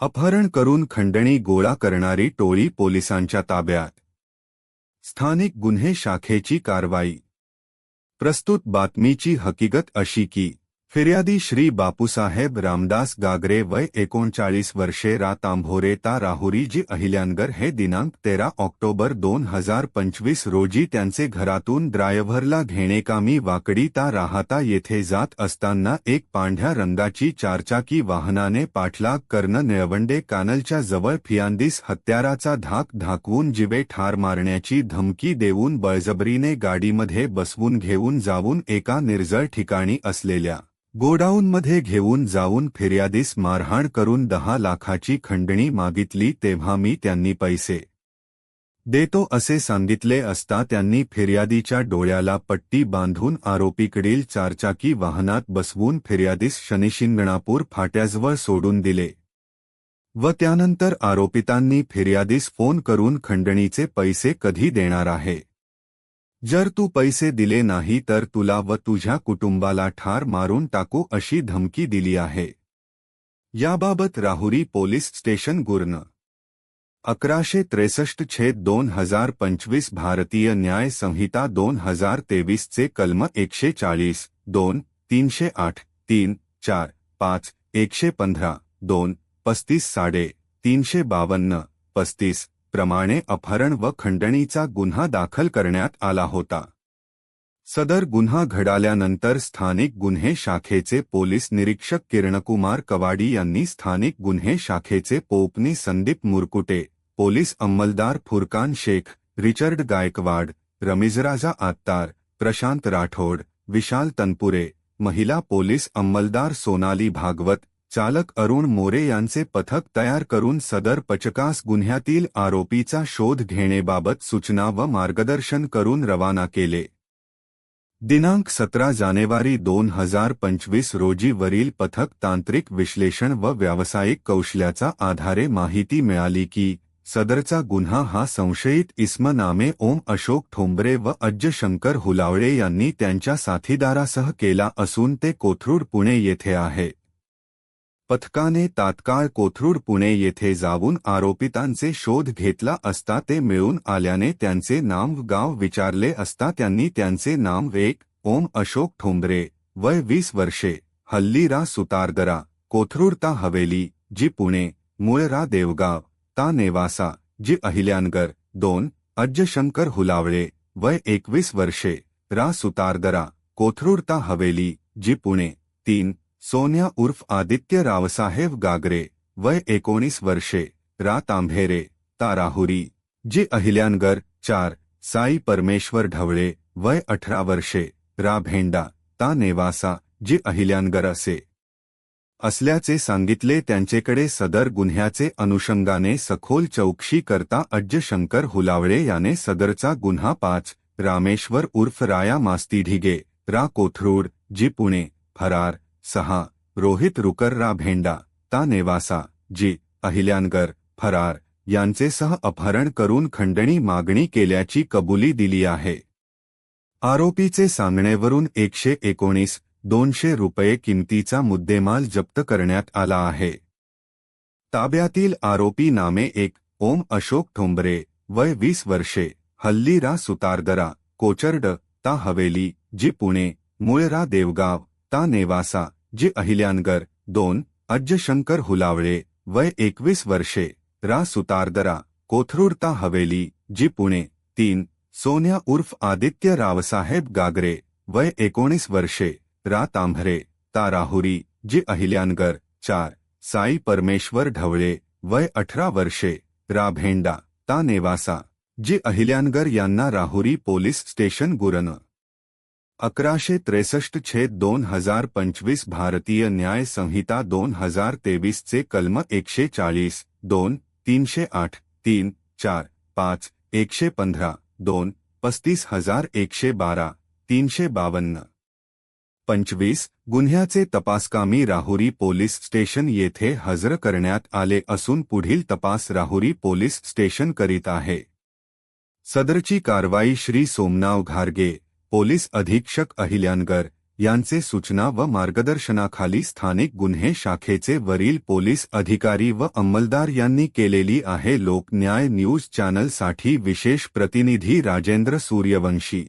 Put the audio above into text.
अपहरण करून खंडणी गोळा करणारी टोळी पोलिसांच्या ताब्यात। स्थानिक गुन्हे शाखेची कारवाई। प्रस्तुत बातमीची हकीकत अशी की फिर्यादी श्री बापूसाहेब रामदास गागरे वय 39 वर्षे तांभोरे ता राहुरी जी अहिल्यानगर हे दिनांक 13 ऑक्टोबर 2025 रोजी त्यांचे घरातून ड्रायव्हरला घेणेकामी वाकडी ता राहता येथे जात असताना एक पांढऱ्या रंगाची चारचाकी वाहनाने पाठलाग करणं निळवंडे कानलच्या जवळ फियांदीस हत्याराचा धाक दाखवून जीवे ठार मारण्याची धमकी देऊन बळजबरीने गाडीमध्ये बसवून घेऊन जाऊन एका निर्जळ ठिकाणी असलेल्या गोडाऊनमध्ये घेऊन जाऊन फिर्यादीस मारहाण करून 10 लाखाची खंडणी मागितली तेव्हा मी त्यांनी पैसे देतो असे सांगितले असता त्यांनी फिर्यादीच्या डोळ्याला पट्टी बांधून आरोपीकडील चारचाकी वाहनात बसवून फिर्यादीस शनिशिंगणापूर फाट्याजवळ सोडून दिले व त्यानंतर आरोपितांनी फिर्यादीस फोन करून खंडणीचे पैसे कधी देणार आहे, जर तू पैसे दिले नाही तर तुला व तुझ्या कुटुंबाला ठार मारून टाकू अशी धमकी दिली आहे। याबाबत राहुरी पोलीस स्टेशन गुर्न 1163/2025 भारतीय न्याय संहिता 2023 चे कलम 140, 2, 308, 3, 4, 5, 115, 2, 35 352, 35 प्रमाणे अपहरण व खंडणीचा गुन्हा दाखल करण्यात आला होता। सदर गुन्हा घडाल्यानंतर स्थानिक गुन्हे शाखेचे पोलीस निरीक्षक किरणकुमार कवाडी यांनी स्थानिक गुन्हे शाखेचे पोपनी संदीप मुरकुटे, पोलीस अंमलदार फुरकान शेख, रिचर्ड गायकवाड, रमीजराजा आत्तार, प्रशांत राठोड, विशाल तनपुरे, महिला पोलीस अंमलदार सोनाली भागवत, चालक अरुण मोरे यांचे पथक तयार करून सदर पचकास गुन्ह्यातील आरोपीचा शोध घेण्याबाबत सूचना व मार्गदर्शन करून रवाना केले। दिनांक 17 जानेवारी 2025 रोजी वरील पथक तांत्रिक विश्लेषण व व्यावसायिक कौशल्याचा आधारे माहिती मिळाली की सदरचा गुन्हा हा संशयित इसम नामे ओम अशोक ठोंबरे व अज्ज शंकर हुलावळे यांनी त्यांच्या साथीदारासह केला असून ते कोथरूड पुणे येथे आहे। पथकाने तात्काळ कोथरूड पुणे येथे जाऊन आरोपितांचे शोध घेतला असता ते मिळून आल्याने त्यांचे नाव गाव विचारले असता त्यांनी त्यांचे नाव ओम अशोक ठोंबरे वय 20 वर्षे, हल्ली सुतारदरा, कोथरूड ता हवेली जी पुणे, मूळ देवगाव ता नेवासा जी अहिल्यानगर, 2, अज्ज शंकर हुलावळे वय 21 वर्षे, सुतारदरा, कोथरूड ता हवेली जी पुणे, 3, सोन्या उर्फ आदित्य रावसाहेब गागरे वय 19 वर्षे, तांभेरे ता राहुरी जी अहिल्यानगर, 4, साई परमेश्वर ढवळे वय 18 वर्षे, भेंडा ता नेवासा जी अहिल्यानगर असे असल्याचे सांगितले। त्यांचेकडे सदर गुन्ह्याचे अनुषंगाने सखोल चौकशी करता अज्ज शंकर हुलावळे याने सदरचा गुन्हा 5, रामेश्वर उर्फ राया मास्ती ढिगे कोथरूड जी पुणे फरार, 6, रोहित रुकर भेंडा ता नेवासा जी अहिल्यानगर फरार यांचेसह अपहरण करून खंडणी मागणी केल्याची कबुली दिली आहे। आरोपीचे सांगण्यावरून 119,200 रुपये किमतीचा मुद्देमाल जप्त करण्यात आला आहे। ताब्यातील आरोपी नामे 1, ओम अशोक ठोंबरे वय 20 वर्षे, हल्ली सुतारदरा, कोचरड ता हवेली जी पुणे, मूळ देवगाव ता नेवासा जी अहिल्यानगर, 2, अज्ज शंकर हुलावळे वय 21 वर्षे, सुतारदरा, कोथरूड ता हवेली जी पुणे, 3, सोन्या उर्फ आदित्य रावसाहेब गागरे वय 19 वर्षे, तांभरे ता राहुरी जी अहिल्यानगर, 4, साई परमेश्वर ढवळे वय 18 वर्षे, भेंडा ता नेवासा जी अहिल्यानगर यांना राहुरी पोलीस स्टेशन गुर्न 1163/2025 भारतीय न्याय संहिता 2023 चे कलम 140, 2, 308, 3, 4, 5, 115, 2, 35,112, 352, 25 गुन्ह्याचे तपासकामी राहुरी पोलीस स्टेशन येथे हजर करण्यात आले असून पुढील तपास राहुरी पोलीस स्टेशन करीत आहे। सदरची कारवाई श्री सोमनाव घारगे, पोलीस अधीक्षक अहिल्यानगर यांचे सूचना व मार्गदर्शनाखाली स्थानिक गुन्हे शाखेचे वरील पोलीस अधिकारी व अंमलदार यांनी केलेली आहे. लोकन्याय न्यूज चॅनलसाठी विशेष प्रतिनिधी राजेंद्र सूर्यवंशी.